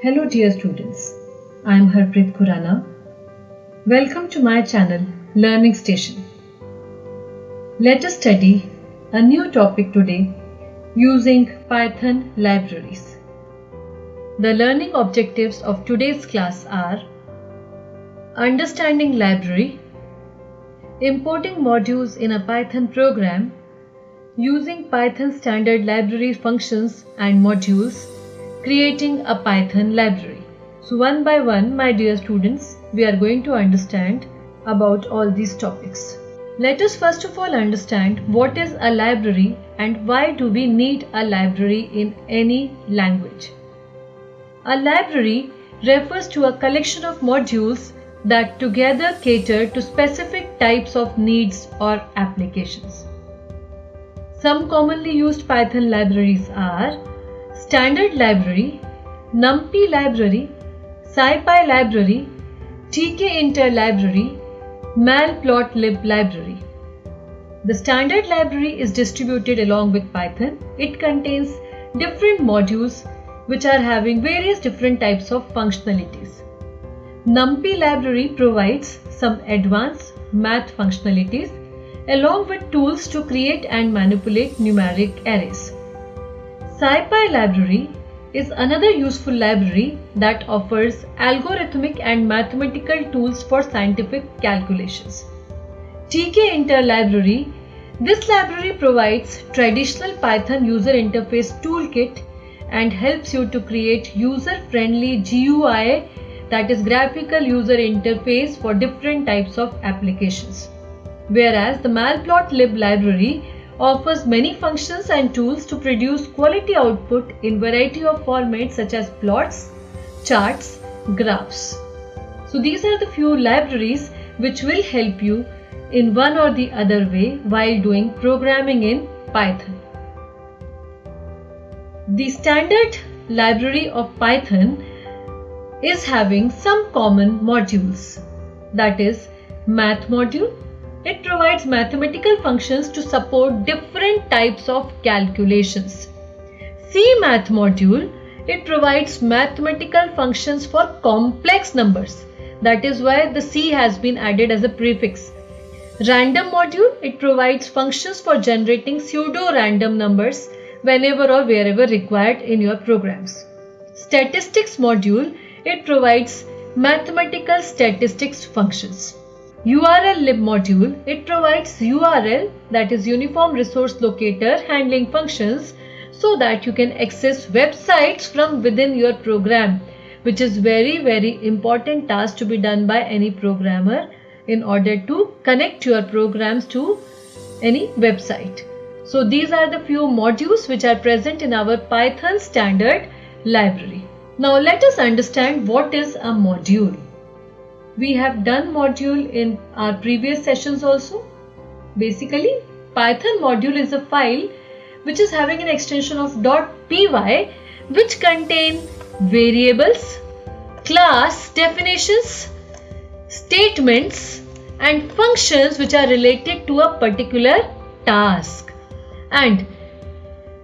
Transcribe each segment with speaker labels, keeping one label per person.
Speaker 1: Hello dear students, I am Harpreet Khurana. Welcome to my channel Learning Station. Let us study a new topic today using Python libraries. The learning objectives of today's class are understanding library, importing modules in a Python program, using Python standard library functions and modules, creating a Python library. So one by one, my dear students, we are going to understand about all these topics. Let us first of all understand what is a library and why do we need a library in any language. A library refers to a collection of modules that together cater to specific types of needs or applications. Some commonly used Python libraries are Standard Library, NumPy Library, SciPy Library, tkinter Library, Matplotlib Library. The Standard Library is distributed along with Python. It contains different modules which are having various different types of functionalities. NumPy Library provides some advanced math functionalities along with tools to create and manipulate numeric arrays. SciPy Library is another useful library that offers algorithmic and mathematical tools for scientific calculations. tkinter Library. This library provides traditional Python user interface toolkit and helps you to create user-friendly GUI, that is graphical user interface, for different types of applications. Whereas the Matplotlib library offers many functions and tools to produce quality output in variety of formats such as plots, charts, graphs. So these are the few libraries which will help you in one or the other way while doing programming in Python. The standard library of Python is having some common modules, that is math module. It provides mathematical functions to support different types of calculations. CMath module, it provides mathematical functions for complex numbers. That is why the C has been added as a prefix. Random module, it provides functions for generating pseudo-random numbers whenever or wherever required in your programs. Statistics module, it provides mathematical statistics functions. URL-lib module, it provides URL, that is Uniform Resource Locator, handling functions so that you can access websites from within your program, which is very important task to be done by any programmer in order to connect your programs to any website. So these are the few modules which are present in our Python standard library. Now let us understand what is a module. We have done module in our previous sessions also. Basically, Python module is a file which is having an extension of .py which contain variables, class definitions, statements and functions which are related to a particular task. And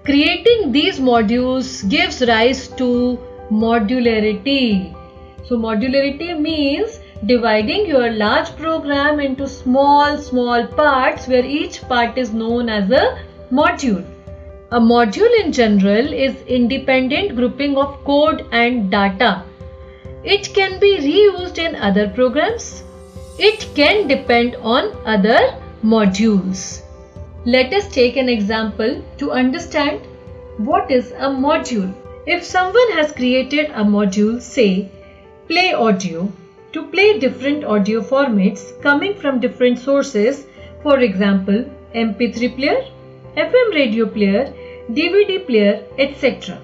Speaker 1: creating these modules gives rise to modularity. So modularity means dividing your large program into small parts where each part is known as a module. A module in general is independent grouping of code and data. It can be reused in other programs. It can depend on other modules. Let us take an example to understand what is a module. If someone has created a module, say play audio, to play different audio formats coming from different sources, for example MP3 player, FM radio player, DVD player, etc.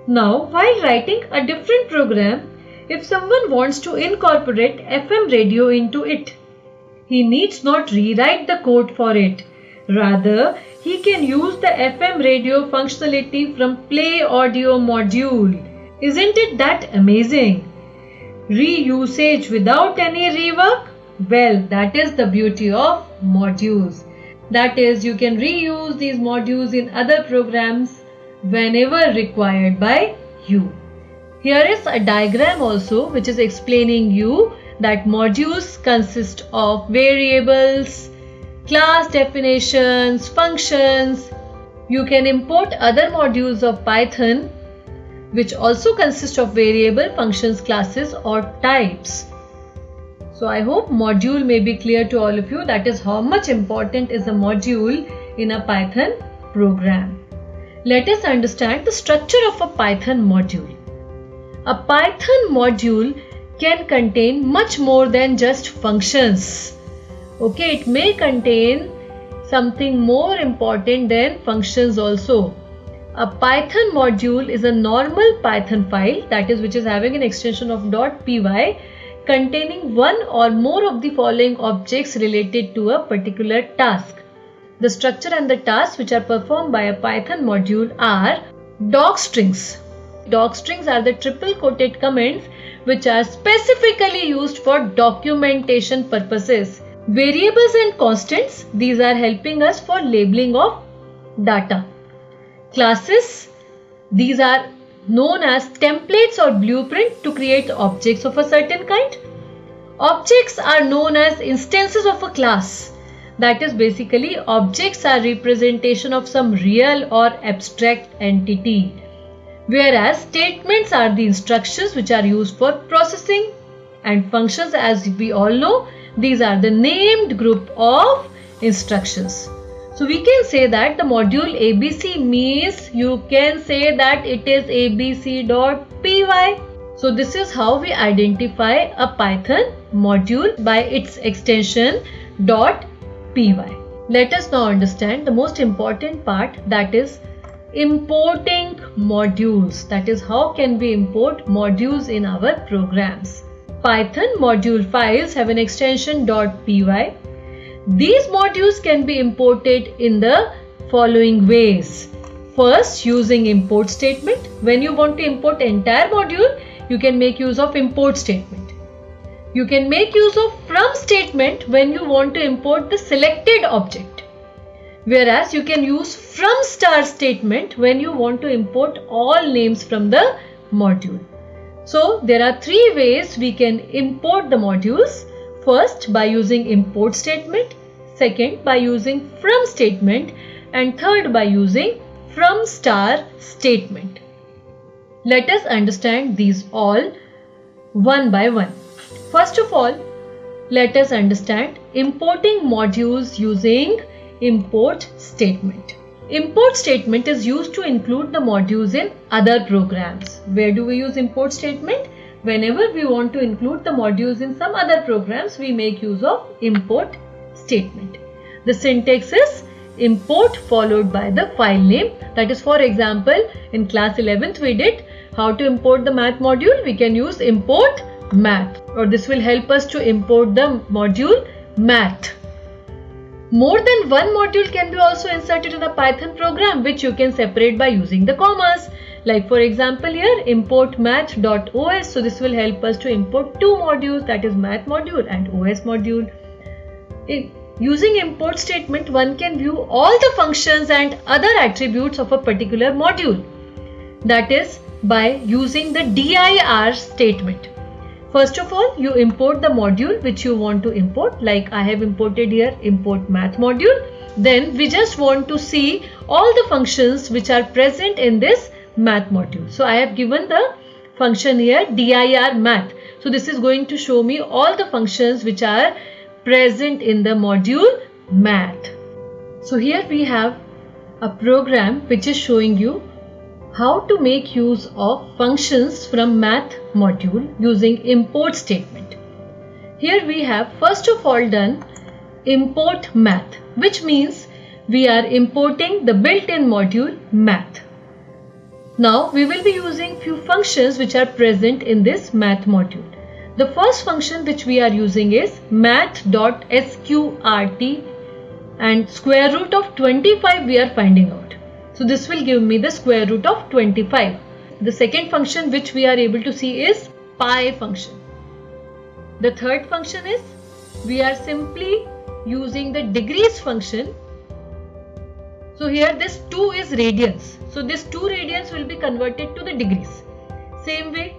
Speaker 1: Now while writing a different program, if someone wants to incorporate FM radio into it, he needs not rewrite the code for it. Rather, he can use the FM radio functionality from play audio module. Isn't it that amazing? Reusage without any rework? Well, that is the beauty of modules. That is, you can reuse these modules in other programs whenever required by you. Here is a diagram also which is explaining you that modules consist of variables, class definitions, functions. You can import other modules of Python which also consist of variable, functions, classes or types. So I hope module may be clear to all of you. That is how much important is a module in a Python program. Let us understand the structure of a Python module. A Python module can contain much more than just functions. Okay, it may contain something more important than functions also. A Python module is a normal Python file, that is, which is having an extension of .py containing one or more of the following objects related to a particular task. The structure and the tasks which are performed by a Python module are docstrings. Docstrings are the triple quoted comments which are specifically used for documentation purposes. Variables and constants, these are helping us for labeling of data. Classes, these are known as templates or blueprint to create objects of a certain kind. Objects are known as instances of a class. That is, basically objects are representation of some real or abstract entity. Whereas statements are the instructions which are used for processing, and functions, as we all know, these are the named group of instructions. So we can say that the module ABC means you can say that it is abc.py. So this is how we identify a Python module by its extension .py. Let us now understand the most important part, that is importing modules. That is, how can we import modules in our programs. Python module files have an extension .py. These modules can be imported in the following ways. First, using import statement. When you want to import entire module, you can make use of import statement. You can make use of from statement when you want to import the selected object. Whereas you can use from star statement when you want to import all names from the module. So there are three ways we can import the modules. First, by using import statement, second by using from statement, and third by using from star statement. Let us understand these all one by one. First of all, let us understand importing modules using import statement. Import statement is used to include the modules in other programs. Where do we use import statement? Whenever we want to include the modules in some other programs, we make use of import statement. The syntax is import followed by the file name. That is, for example, in class 11th we did how to import the math module. We can use import math, or this will help us to import the module math. More than one module can be also inserted in a Python program, which you can separate by using the commas. Like for example here, import math.os. So this will help us to import two modules, that is math module and OS module. Using import statement, one can view all the functions and other attributes of a particular module. That is by using the dir statement. First of all, you import the module which you want to import. Like I have imported here import math module. Then we just want to see all the functions which are present in this math module. So I have given the function here dir math. So this is going to show me all the functions which are present in the module math. So here we have a program which is showing you how to make use of functions from math module using import statement. Here we have first of all done import math, which means we are importing the built-in module math. Now we will be using few functions which are present in this math module. The first function which we are using is math.sqrt, and square root of 25 we are finding out. So this will give me the square root of 25. The second function which we are able to see is pi function. The third function is we are simply using the degrees function. So here this 2 is radians. So this 2 radians will be converted to the degrees. Same way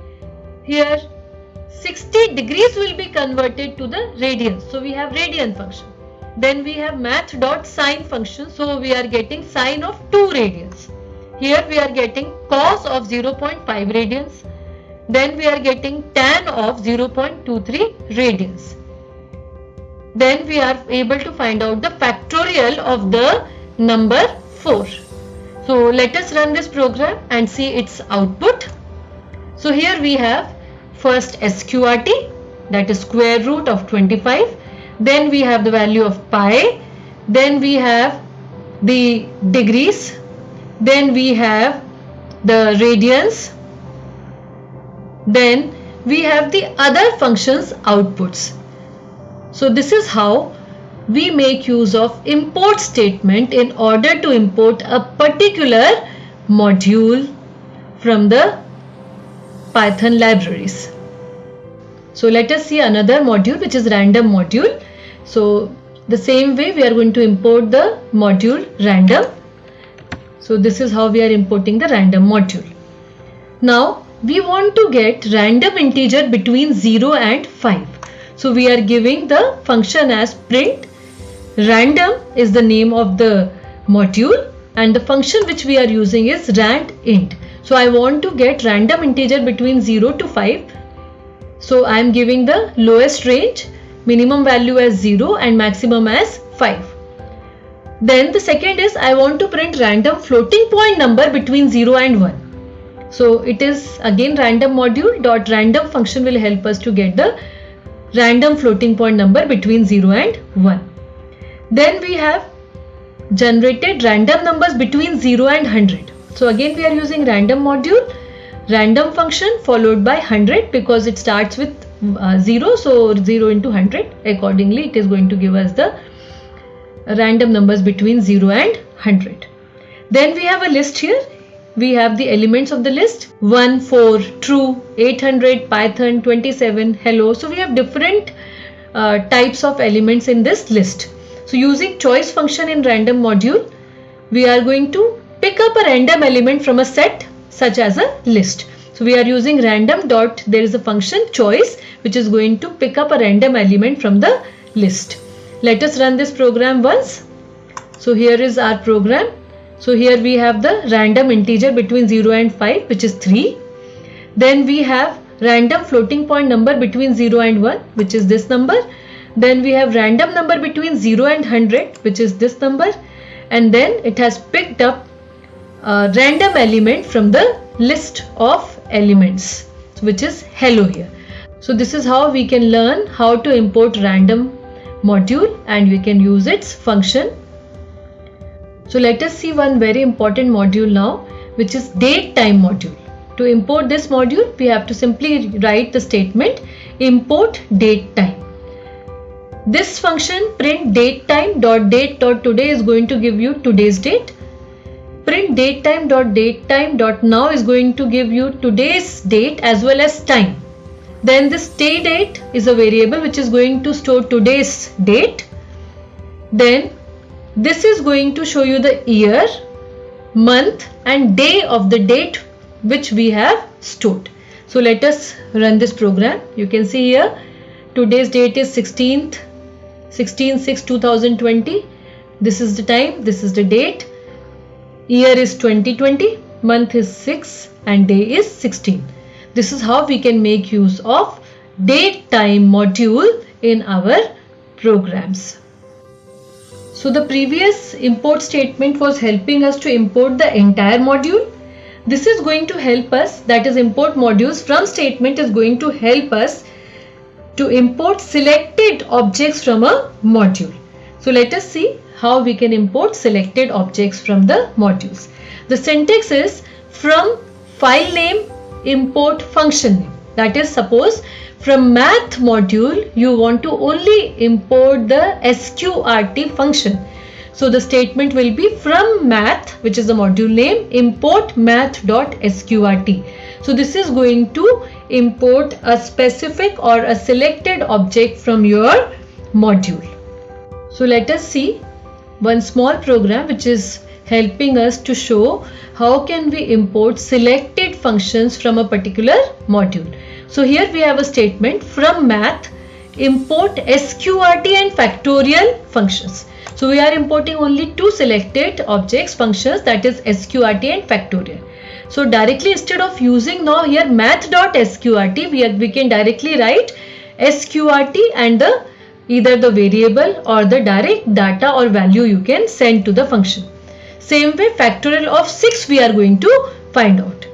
Speaker 1: Here 60 degrees will be converted to the radians. So we have radian function. Then we have math.sine function. So we are getting sine of 2 radians. Here we are getting cos of 0.5 radians. Then we are getting tan of 0.23 radians. Then we are able to find out the factorial of the number 4. So let us run this program and see its output. So here we have first SQRT, that is square root of 25. Then we have the value of pi. Then we have the degrees. Then we have the radians. Then we have the other functions outputs. So this is how we make use of import statement in order to import a particular module from the Python libraries. So let us see another module, which is random module. So the same way we are going to import the module random. So this is how we are importing the random module. Now we want to get random integer between 0 and 5. So we are giving the function as print. Random is the name of the module and the function which we are using is randint. So I want to get random integer between 0 to 5. So I am giving the lowest range, minimum value as 0 and maximum as 5. Then the second is I want to print random floating point number between 0 and 1. So it is again random module dot random function will help us to get the random floating point number between 0 and 1. Then we have generated random numbers between 0 and 100. So again we are using random module, random function followed by 100 because it starts with 0. So 0 into 100, accordingly it is going to give us the random numbers between 0 and 100. Then we have a list here. We have the elements of the list 1, 4, true, 800, Python, 27, hello. So we have different types of elements in this list. So using choice function in random module, we are going to pick up a random element from a set such as a list. So we are using random dot, there is a function choice which is going to pick up a random element from the list. Let us run this program once. So here is our program. So here we have the random integer between 0 and 5 which is 3. Then we have random floating point number between 0 and 1 which is this number. Then we have random number between 0 and 100 which is this number. And then it has picked up a random element from the list of elements which is hello here. So this is how we can learn how to import random module and we can use its function. So let us see one very important module now, which is date time module. To import this module, we have to simply write the statement import date time. This function print date time dot date dot today is going to give you today's date. Print date time dot now is going to give you today's date as well as time. Then this stay date is a variable which is going to store today's date. Then this is going to show you the year, month and day of the date which we have stored. So let us run this program. You can see here today's date is 16/6/2020. This is the time, this is the date. Year is 2020, month is 6 and day is 16. This is how we can make use of date time module in our programs. So the previous import statement was helping us to import the entire module. This is going to help us, that is import modules from statement is going to help us to import selected objects from a module. So let us see how we can import selected objects from the modules. The syntax is from file name import function name. That is, suppose from math module you want to only import the SQRT function. So the statement will be from math, which is the module name, import math.sqrt. So this is going to import a specific or a selected object from your module. So let us see one small program which is helping us to show how can we import selected functions from a particular module. So here we have a statement from math import sqrt and factorial functions. So we are importing only two selected objects functions, that is sqrt and factorial. So directly instead of using now here math.sqrt, we can directly write sqrt and either the variable or the direct data or value you can send to the function. Same way factorial of 6 we are going to find out.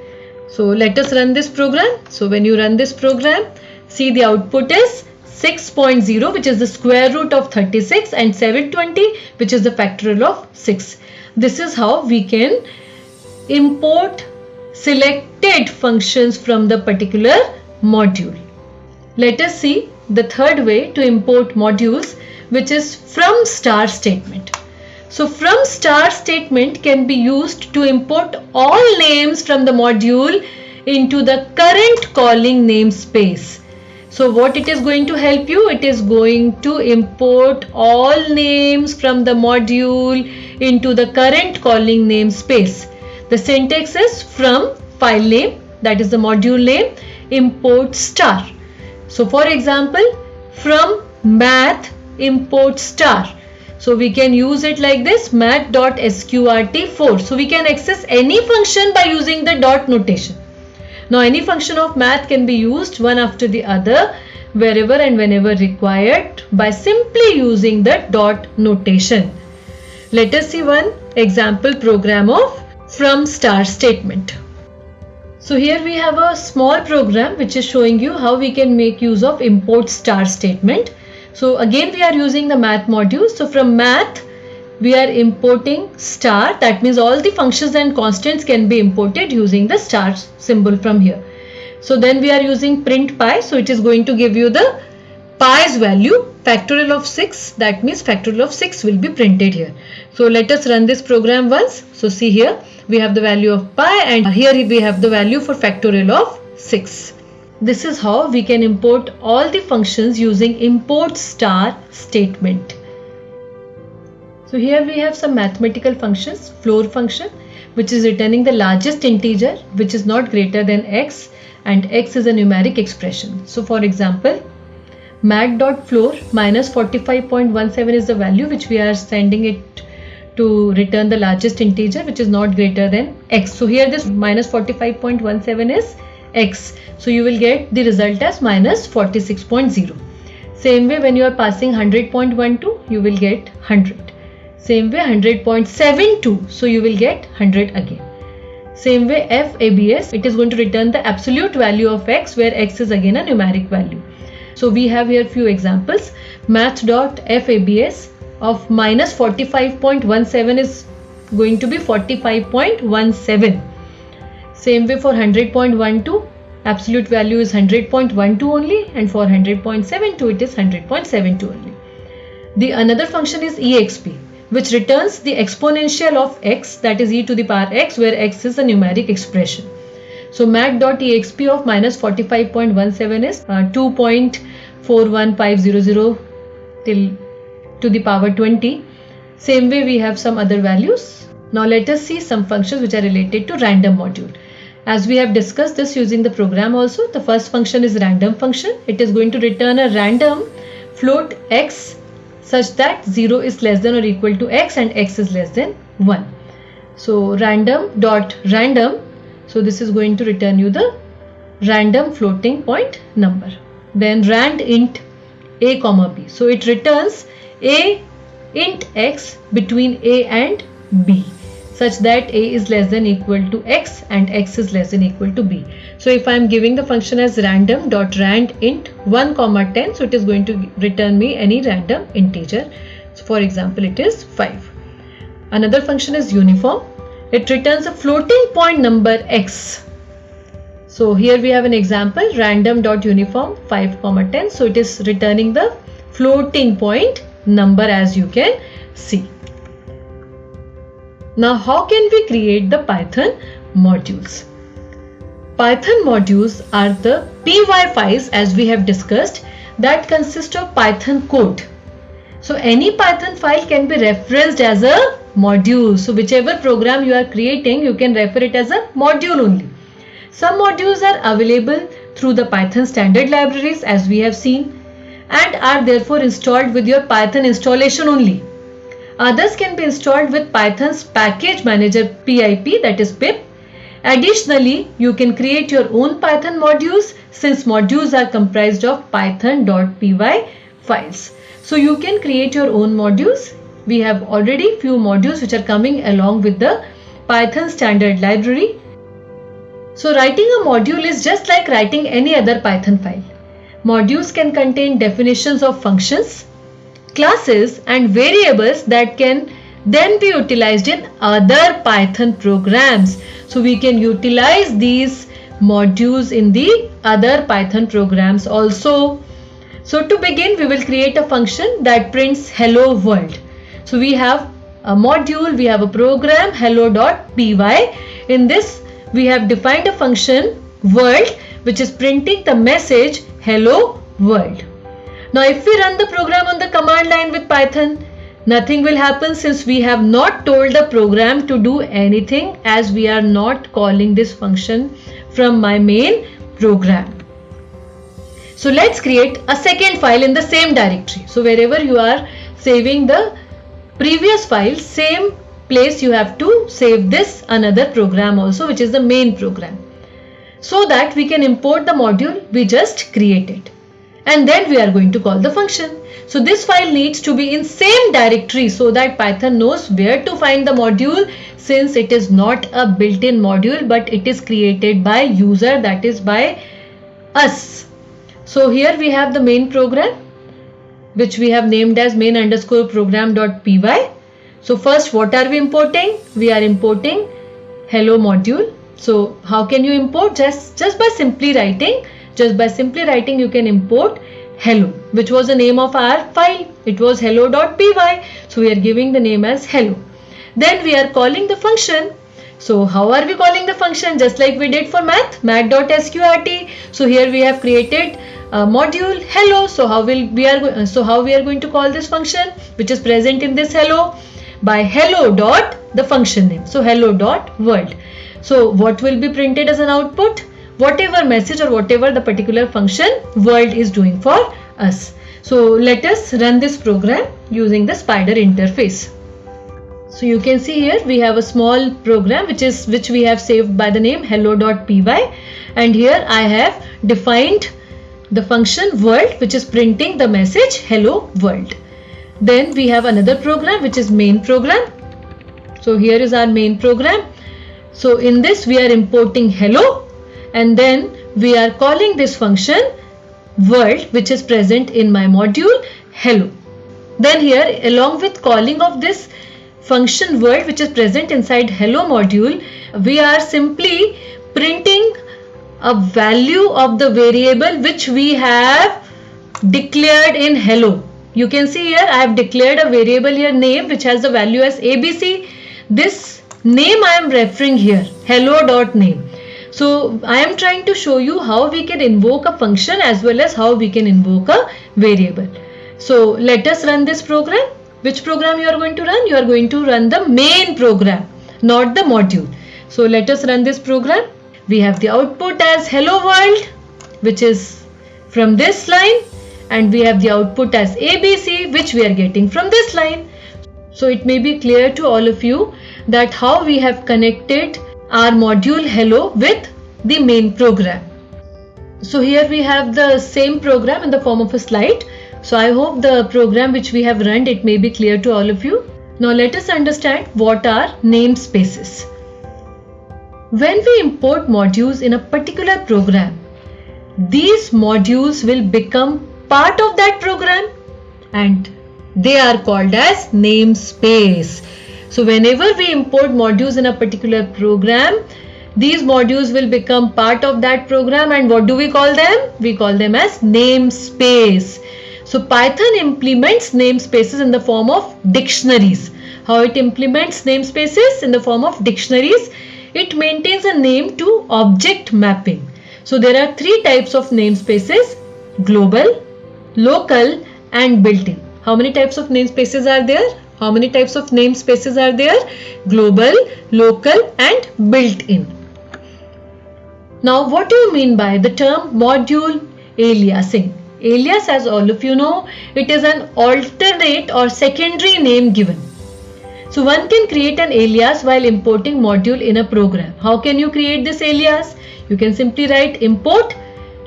Speaker 1: So let us run this program. So when you run this program, see the output is 6.0, which is the square root of 36, and 720, which is the factorial of 6. This is how we can import selected functions from the particular module. Let us see the third way to import modules, which is from star statement. So from star statement can be used to import all names from the module into the current calling namespace. So what it is going to help you? It is going to import all names from the module into the current calling namespace. The syntax is from file name, that is the module name, import star. So for example, from math import star. So we can use it like this, math.sqrt4. So we can access any function by using the dot notation. Now any function of math can be used one after the other wherever and whenever required by simply using the dot notation. Let us see one example program of from star statement. So here we have a small program which is showing you how we can make use of import star statement. So again we are using the math module. So from math we are importing star, that means all the functions and constants can be imported using the star symbol from here. So then we are using print pi, so it is going to give you the pi's value, factorial of 6, that means factorial of 6 will be printed here. So let us run this program once. So see here we have the value of pi and here we have the value for factorial of 6. This is how we can import all the functions using import star statement. So here we have some mathematical functions, floor function, which is returning the largest integer which is not greater than x, and x is a numeric expression. So for example, mat.floor minus 45.17 is the value which we are sending it to return the largest integer which is not greater than x. So here this minus 45.17 is x. So you will get the result as minus 46.0. Same way when you are passing 100.12, you will get 100. Same way 100.72, so you will get 100 again. Same way FABS, it is going to return the absolute value of x where x is again a numeric value. So we have here few examples. Math.FABS of minus 45.17 is going to be 45.17. Same way for 100.12, absolute value is 100.12 only, and for 100.72 it is 100.72 only. The another function is EXP, which returns the exponential of x, that is e to the power x, where x is a numeric expression. So mat.exp of minus 45.17 is 2.41500 till to the power 20. Same way we have some other values. Now let us see some functions which are related to random module. As we have discussed this using the program also, the first function is random function. It is going to return a random float x such that 0 is less than or equal to x and x is less than 1. So random, so this is going to return you the random floating point number. Then rand int a comma b, so it returns a int x between a and b such that a is less than equal to x and x is less than equal to b. So if I am giving the function as random.rand int 1 comma 10, so it is going to return me any random integer. So for example it is 5. Another function is uniform. It returns a floating point number x. So here we have an example, random.uniform 5 comma 10, so it is returning the floating point number as you can see. Now how can we create the Python modules? Python modules are the py files, as we have discussed, that consist of Python code. So any Python file can be referenced as a module. So whichever program you are creating, you can refer it as a module only. Some modules are available through the Python standard libraries as we have seen, and are therefore installed with your Python installation only. Others can be installed with Python's package manager PIP, that is pip. Additionally, you can create your own Python modules since modules are comprised of python.py files. So you can create your own modules. We have already few modules which are coming along with the Python standard library. So writing a module is just like writing any other Python file. Modules can contain definitions of functions, classes and variables that can then be utilized in other Python programs. So we can utilize these modules in the other Python programs also. So to begin, we will create a function that prints hello world. So we have a module, we have a program hello.py. In this we have defined a function world which is printing the message hello world. Now if we run the program on the command line with Python, nothing will happen since we have not told the program to do anything, as we are not calling this function from my main program. So let's create a second file in the same directory. So wherever you are saving the previous file, same place you have to save this another program also, which is the main program, so that we can import the module we just created. And then we are going to call the function. So this file needs to be in same directory so that Python knows where to find the module, since it is not a built-in module but it is created by user, that is by us. So here we have the main program which we have named as main_program.py. So first, what are we importing? We are importing hello module. So how can you import? Just by simply writing. Just by simply writing you can import hello, which was the name of our file. It was hello.py. So we are giving the name as hello. Then we are calling the function. So how are we calling the function? Just like we did for math.sqrt. So here we have created a module hello. So how we are going to call this function which is present in this hello? By hello dot the function name. So hello dot world. So what will be printed as an output? Whatever message or whatever the particular function world is doing for us. So let us run this program using the Spider interface. So you can see here we have a small program which we have saved by the name hello.py, and here I have defined the function world which is printing the message hello world. Then we have another program which is main program. So here is our main program. So in this we are importing hello, and then we are calling this function world which is present in my module hello. Then here, along with calling of this function world which is present inside hello module, we are simply printing a value of the variable which we have declared in hello. You can see here I have declared a variable here name which has the value as ABC. This name I am referring here, hello.name. So I am trying to show you how we can invoke a function as well as how we can invoke a variable. So let us run this program. Which program you are going to run? You are going to run the main program, not the module. So let us run this program. We have the output as hello world, which is from this line, and we have the output as ABC, which we are getting from this line. So it may be clear to all of you that how we have connected our module hello with the main program. So here we have the same program in the form of a slide. So I hope the program which we have run, it may be clear to all of you. Now let us understand what are namespaces. When we import modules in a particular program, these modules will become part of that program and they are called as namespace. So whenever we import modules in a particular program, these modules will become part of that program, and what do we call them? We call them as namespace. So Python implements namespaces in the form of dictionaries. How it implements namespaces? In the form of dictionaries. It maintains a name to object mapping. So there are three types of namespaces: global, local and built-in. How many types of namespaces are there? How many types of namespaces are there? Global, local and built-in. Now, what do you mean by the term module aliasing? Alias, as all of you know, it is an alternate or secondary name given. So one can create an alias while importing module in a program. How can you create this alias? You can simply write import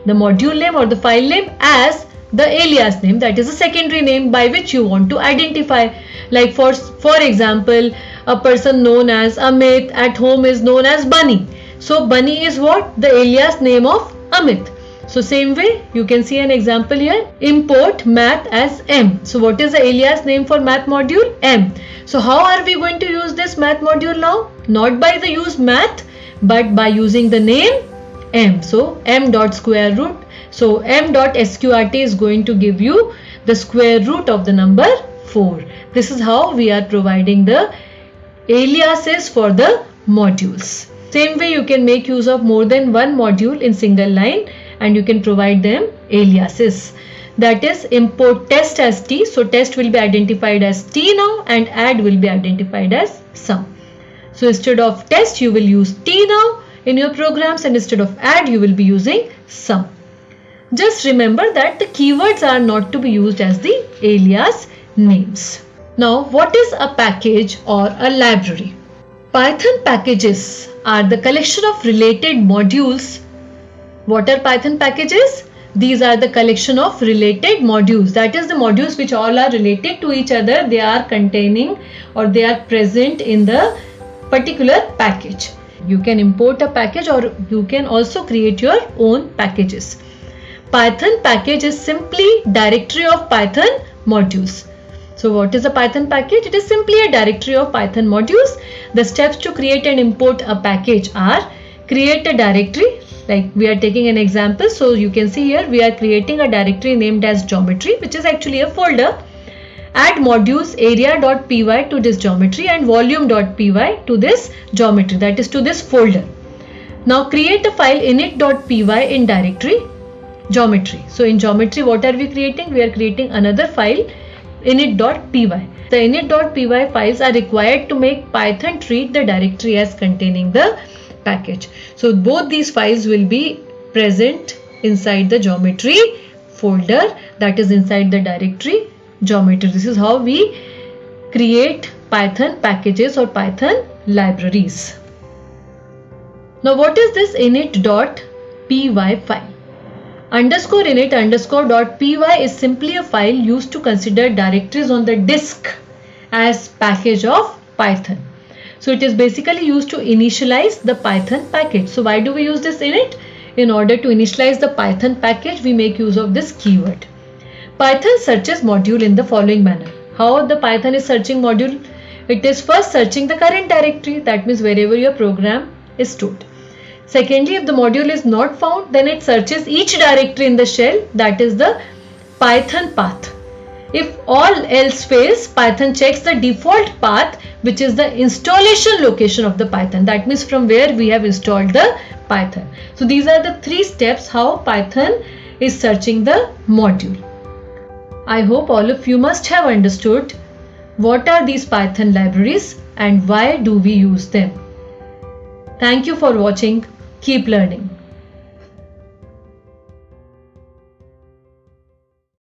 Speaker 1: the module name or the file name as the alias name, that is a secondary name by which you want to identify. Like for example, a person known as Amit at home is known as Bunny. So Bunny is what? The alias name of Amit. So same way you can see an example here, import math as M. So what is the alias name for math module? M. So how are we going to use this math module now? Not by the use math, but by using the name M. So M dot square root. So M dot sqrt is going to give you the square root of the number 4. This is how we are providing the aliases for the modules. Same way you can make use of more than one module in single line and you can provide them aliases. That is, import test as T. So test will be identified as T now and add will be identified as sum. So instead of test you will use T now in your programs and instead of add you will be using sum. Just remember that the keywords are not to be used as the alias names. Now, what is a package or a library? Python packages are the collection of related modules. What are Python packages? These are the collection of related modules. That is, the modules which all are related to each other. They are containing or they are present in the particular package. You can import a package or you can also create your own packages. Python package is simply directory of Python modules. So what is a Python package? It is simply a directory of Python modules. The steps to create and import a package are: create a directory, like we are taking an example. So you can see here we are creating a directory named as geometry, which is actually a folder. Add modules area.py to this geometry and volume.py to this geometry, that is to this folder. Now create a file init.py in directory geometry. So in geometry what are we creating? We are creating another file init.py. The init.py files are required to make Python treat the directory as containing the package. So both these files will be present inside the geometry folder, that is inside the directory geometry. This is how we create Python packages or Python libraries. Now what is this init.py file? Underscore init underscore dot py is simply a file used to consider directories on the disk as package of Python. So it is basically used to initialize the Python package. So why do we use this init? In order to initialize the Python package, we make use of this keyword. Python searches module in the following manner. How the Python is searching module? It is first searching the current directory, that means wherever your program is stored. Secondly, if the module is not found, then it searches each directory in the shell, that is the Python path. If all else fails, Python checks the default path, which is the installation location of the Python. That means from where we have installed the Python. So these are the 3 steps how Python is searching the module. I hope all of you must have understood what are these Python libraries and why do we use them. Thank you for watching. Keep learning.